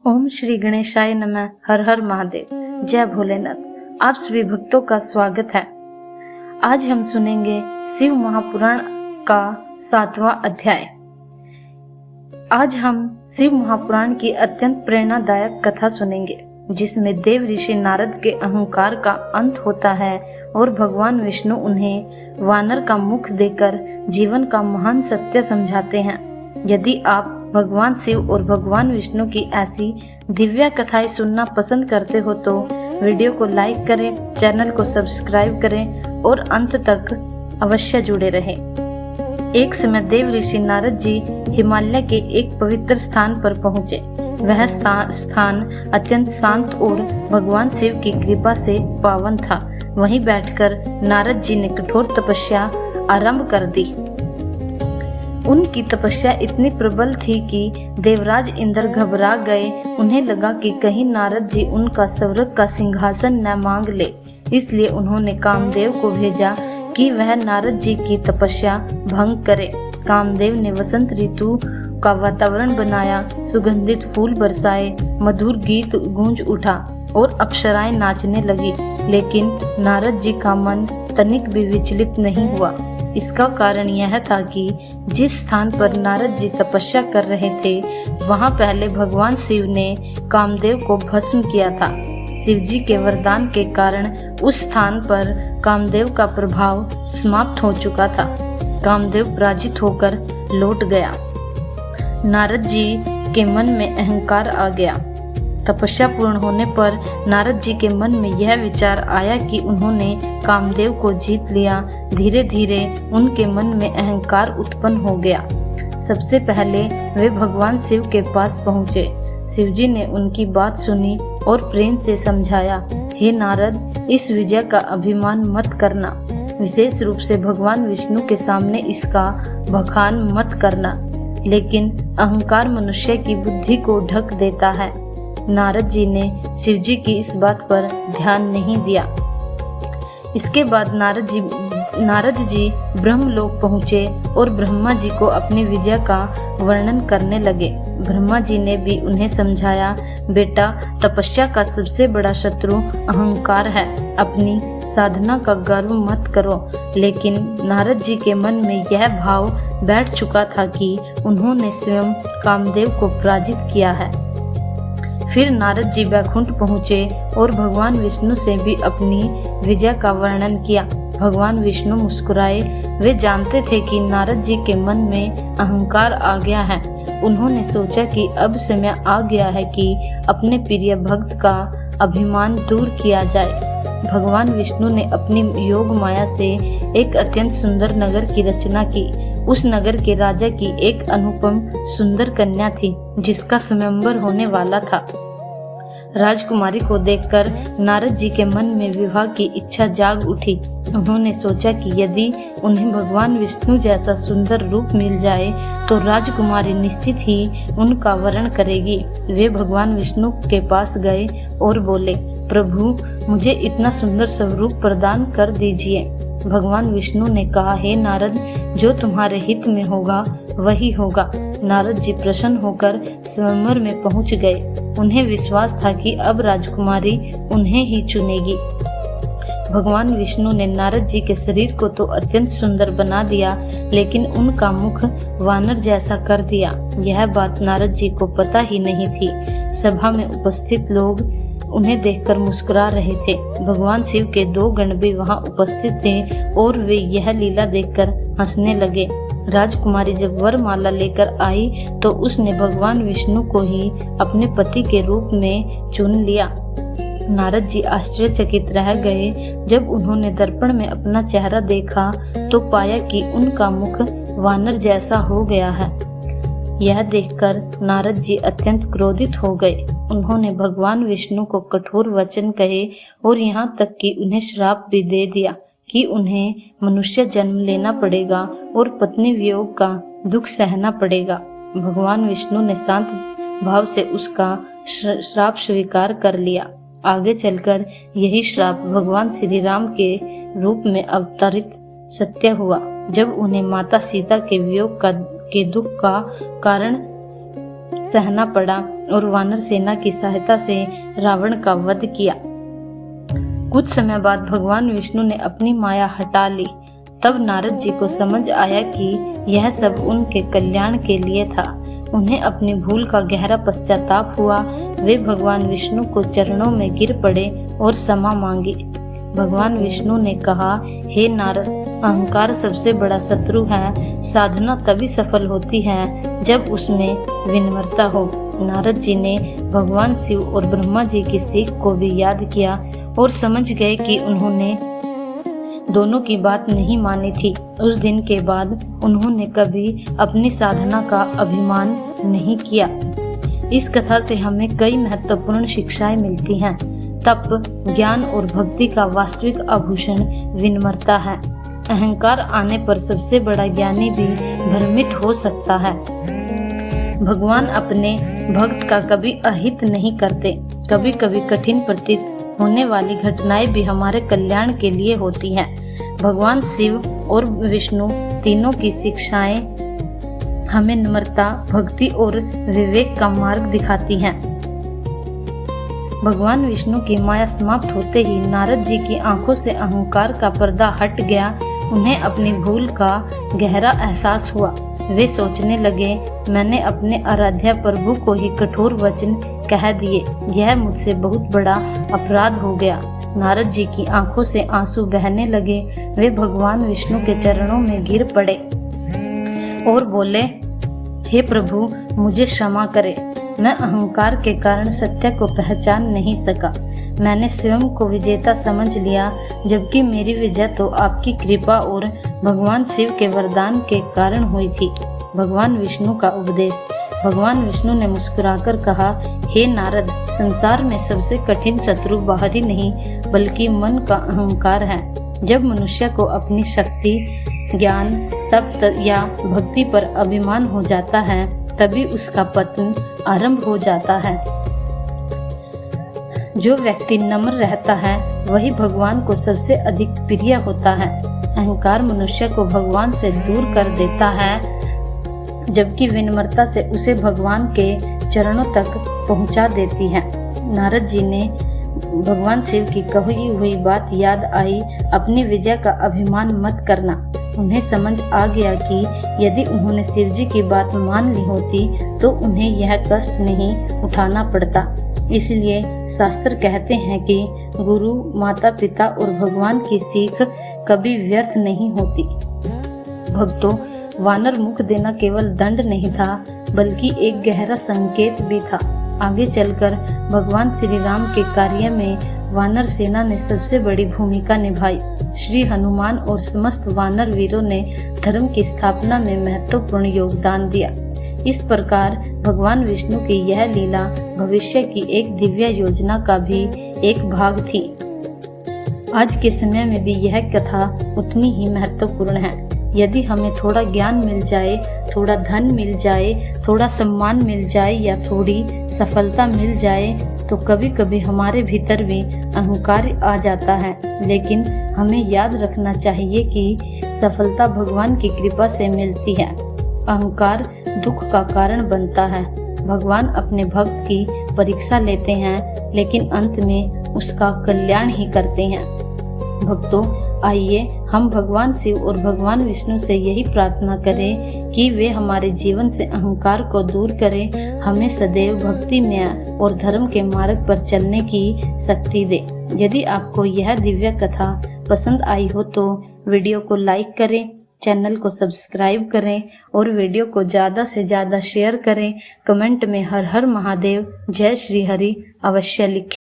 ओम श्री गणेशाय नमः। हर हर महादेव। जय भोलेनाथ। आप सभी भक्तों का स्वागत है। आज हम सुनेंगे शिव महापुराण का 7वां अध्याय। आज हम शिव महापुराण की अत्यंत प्रेरणादायक कथा सुनेंगे, जिसमें देव ऋषि नारद के अहंकार का अंत होता है और भगवान विष्णु उन्हें वानर का मुख देकर जीवन का महान सत्य समझाते हैं। यदि आप भगवान शिव और भगवान विष्णु की ऐसी दिव्य कथाएं सुनना पसंद करते हो तो वीडियो को लाइक करें, चैनल को सब्सक्राइब करें और अंत तक अवश्य जुड़े रहें। एक समय देव ऋषि नारद जी हिमालय के एक पवित्र स्थान पर पहुंचे। वह स्थान अत्यंत शांत और भगवान शिव की कृपा से पावन था। वहीं बैठकर नारद जी ने कठोर तपस्या आरंभ कर दी। उनकी तपस्या इतनी प्रबल थी कि देवराज इंद्र घबरा गए। उन्हें लगा कि कहीं नारद जी उनका स्वर्ग का सिंहासन न मांग ले। इसलिए उन्होंने कामदेव को भेजा कि वह नारद जी की तपस्या भंग करे। कामदेव ने वसंत ऋतु का वातावरण बनाया, सुगंधित फूल बरसाए, मधुर गीत गूंज उठा और अप्सराएं नाचने लगी। लेकिन नारद जी का मन तनिक भी विचलित नहीं हुआ। इसका कारण यह था कि जिस स्थान पर नारद जी तपस्या कर रहे थे, वहां पहले भगवान शिव ने कामदेव को भस्म किया था। शिव जी के वरदान के कारण उस स्थान पर कामदेव का प्रभाव समाप्त हो चुका था। कामदेव पराजित होकर लौट गया। नारद जी के मन में अहंकार आ गया। तपस्या पूर्ण होने पर नारद जी के मन में यह विचार आया कि उन्होंने कामदेव को जीत लिया। धीरे धीरे उनके मन में अहंकार उत्पन्न हो गया। सबसे पहले वे भगवान शिव के पास पहुंचे। शिव जी ने उनकी बात सुनी और प्रेम से समझाया, हे नारद, इस विजय का अभिमान मत करना। विशेष रूप से भगवान विष्णु के सामने इसका बखान मत करना। लेकिन अहंकार मनुष्य की बुद्धि को ढक देता है। नारद जी ने शिव जी की इस बात पर ध्यान नहीं दिया। इसके बाद नारद जी ब्रह्मलोक पहुँचे और ब्रह्मा जी को अपनी विजय का वर्णन करने लगे। ब्रह्मा जी ने भी उन्हें समझाया, बेटा, तपस्या का सबसे बड़ा शत्रु अहंकार है। अपनी साधना का गर्व मत करो। लेकिन नारद जी के मन में यह भाव बैठ चुका था कि उन्होंने स्वयं कामदेव को पराजित किया है। फिर नारद जी बैकुंठ पहुँचे और भगवान विष्णु से भी अपनी विजय का वर्णन किया। भगवान विष्णु मुस्कुराए। वे जानते थे कि नारद जी के मन में अहंकार आ गया है। उन्होंने सोचा कि अब समय आ गया है कि अपने प्रिय भक्त का अभिमान दूर किया जाए। भगवान विष्णु ने अपनी योग माया से एक अत्यंत सुंदर नगर की रचना की। उस नगर के राजा की एक अनुपम सुंदर कन्या थी, जिसका स्वयंवर होने वाला था। राजकुमारी को देखकर नारद जी के मन में विवाह की इच्छा जाग उठी। उन्होंने सोचा कि यदि उन्हें भगवान विष्णु जैसा सुंदर रूप मिल जाए तो राजकुमारी निश्चित ही उनका वरण करेगी। वे भगवान विष्णु के पास गए और बोले, प्रभु, मुझे इतना सुंदर स्वरूप प्रदान कर दीजिए। भगवान विष्णु ने कहा, हे नारद, जो तुम्हारे हित में होगा वही होगा। नारद जी प्रसन्न होकर स्वयंवर में पहुंच गए। उन्हें विश्वास था कि अब राजकुमारी उन्हें ही चुनेगी। भगवान विष्णु ने नारद जी के शरीर को तो अत्यंत सुंदर बना दिया, लेकिन उनका मुख वानर जैसा कर दिया। यह बात नारद जी को पता ही नहीं थी। सभा में उपस्थित लोग उन्हें देखकर मुस्कुरा रहे थे। भगवान शिव के 2 गण भी वहां उपस्थित थे और वे यह लीला देखकर हंसने लगे। राजकुमारी जब वरमाला लेकर आई तो उसने भगवान विष्णु को ही अपने पति के रूप में चुन लिया। नारद जी आश्चर्यचकित रह गए। जब उन्होंने दर्पण में अपना चेहरा देखा तो पाया कि उनका मुख वानर जैसा हो गया है। यह देखकर नारद जी अत्यंत क्रोधित हो गए। उन्होंने भगवान विष्णु को कठोर वचन कहे और यहाँ तक कि उन्हें श्राप भी दे दिया कि उन्हें मनुष्य जन्म लेना पड़ेगा और पत्नी वियोग का दुख सहना पड़ेगा। भगवान विष्णु ने शांत भाव से उसका श्राप स्वीकार कर लिया। आगे चलकर यही श्राप भगवान श्री राम के रूप में अवतरित सत्य हुआ, जब उन्हें माता सीता के वियोग के दुख का कारण सहना पड़ा और वानर सेना की सहायता से रावण का वध किया। कुछ समय बाद भगवान विष्णु ने अपनी माया हटा ली। तब नारद जी को समझ आया कि यह सब उनके कल्याण के लिए था। उन्हें अपनी भूल का गहरा पश्चाताप हुआ। वे भगवान विष्णु को चरणों में गिर पड़े और क्षमा मांगी। भगवान विष्णु ने कहा, हे नारद, अहंकार सबसे बड़ा शत्रु है। साधना तभी सफल होती है जब उसमें विनम्रता हो। नारद जी ने भगवान शिव और ब्रह्मा जी की सीख को भी याद किया और समझ गए कि उन्होंने दोनों की बात नहीं मानी थी। उस दिन के बाद उन्होंने कभी अपनी साधना का अभिमान नहीं किया। इस कथा से हमें कई महत्वपूर्ण शिक्षाएं मिलती हैं। तप, ज्ञान और भक्ति का वास्तविक आभूषण विनम्रता है। अहंकार आने पर सबसे बड़ा ज्ञानी भी भ्रमित हो सकता है। भगवान अपने भक्त का कभी अहित नहीं करते। कभी कभी कठिन प्रतीत होने वाली घटनाएं भी हमारे कल्याण के लिए होती हैं। भगवान शिव और विष्णु तीनों की शिक्षाएं हमें नम्रता, भक्ति और विवेक का मार्ग दिखाती हैं। भगवान विष्णु की माया समाप्त होते ही नारद जी की आंखों से अहंकार का पर्दा हट गया। उन्हें अपनी भूल का गहरा एहसास हुआ। वे सोचने लगे, मैंने अपने आराध्य प्रभु को ही कठोर वचन कह दिए। यह मुझसे बहुत बड़ा अपराध हो गया। नारद जी की आंखों से आंसू बहने लगे। वे भगवान विष्णु के चरणों में गिर पड़े और बोले, हे प्रभु, मुझे क्षमा करें। मैं अहंकार के कारण सत्य को पहचान नहीं सका। मैंने स्वयं को विजेता समझ लिया, जबकि मेरी विजय तो आपकी कृपा और भगवान शिव के वरदान के कारण हुई थी। भगवान विष्णु का उपदेश। भगवान विष्णु ने मुस्कुराकर कहा, हे नारद, संसार में सबसे कठिन शत्रु बाहरी नहीं बल्कि मन का अहंकार है। जब मनुष्य को अपनी शक्ति, ज्ञान, तप या भक्ति पर अभिमान हो जाता है, तभी उसका पतन आरंभ हो जाता है। जो व्यक्ति नम्र रहता है वही भगवान को सबसे अधिक प्रिय होता है। अहंकार मनुष्य को भगवान से दूर कर देता है, जबकि विनम्रता से उसे भगवान के चरणों तक पहुंचा देती है। नारद जी ने भगवान शिव की कही हुई बात याद आई, अपनी विजय का अभिमान मत करना। उन्हें समझ आ गया कि यदि उन्होंने शिव जी की बात मान ली होती तो उन्हें यह कष्ट नहीं उठाना पड़ता। इसलिए शास्त्र कहते हैं कि गुरु, माता पिता और भगवान की सीख कभी व्यर्थ नहीं होती। भक्तों, वानर मुख देना केवल दंड नहीं था बल्कि एक गहरा संकेत भी था। आगे चलकर भगवान श्री राम के कार्य में वानर सेना ने सबसे बड़ी भूमिका निभाई। श्री हनुमान और समस्त वानर वीरों ने धर्म की स्थापना में महत्वपूर्ण योगदान दिया। इस प्रकार भगवान विष्णु की यह लीला भविष्य की एक दिव्य योजना का भी एक भाग थी। आज के समय में भी यह कथा उतनी ही महत्वपूर्ण है। यदि हमें थोड़ा ज्ञान मिल जाए, थोड़ा धन मिल जाए, थोड़ा सम्मान मिल जाए या थोड़ी सफलता मिल जाए तो कभी कभी हमारे भीतर भी अहंकार आ जाता है। लेकिन हमें याद रखना चाहिए कि सफलता भगवान की कृपा से मिलती है। अहंकार दुख का कारण बनता है। भगवान अपने भक्त की परीक्षा लेते हैं लेकिन अंत में उसका कल्याण ही करते हैं। भक्तों, आइए हम भगवान शिव और भगवान विष्णु से यही प्रार्थना करें कि वे हमारे जीवन से अहंकार को दूर करें, हमें सदैव भक्ति में और धर्म के मार्ग पर चलने की शक्ति दे। यदि आपको यह दिव्य कथा पसंद आई हो तो वीडियो को लाइक करें, चैनल को सब्सक्राइब करें और वीडियो को ज़्यादा से ज़्यादा शेयर करें। कमेंट में हर हर महादेव, जय श्री हरि अवश्य लिखें।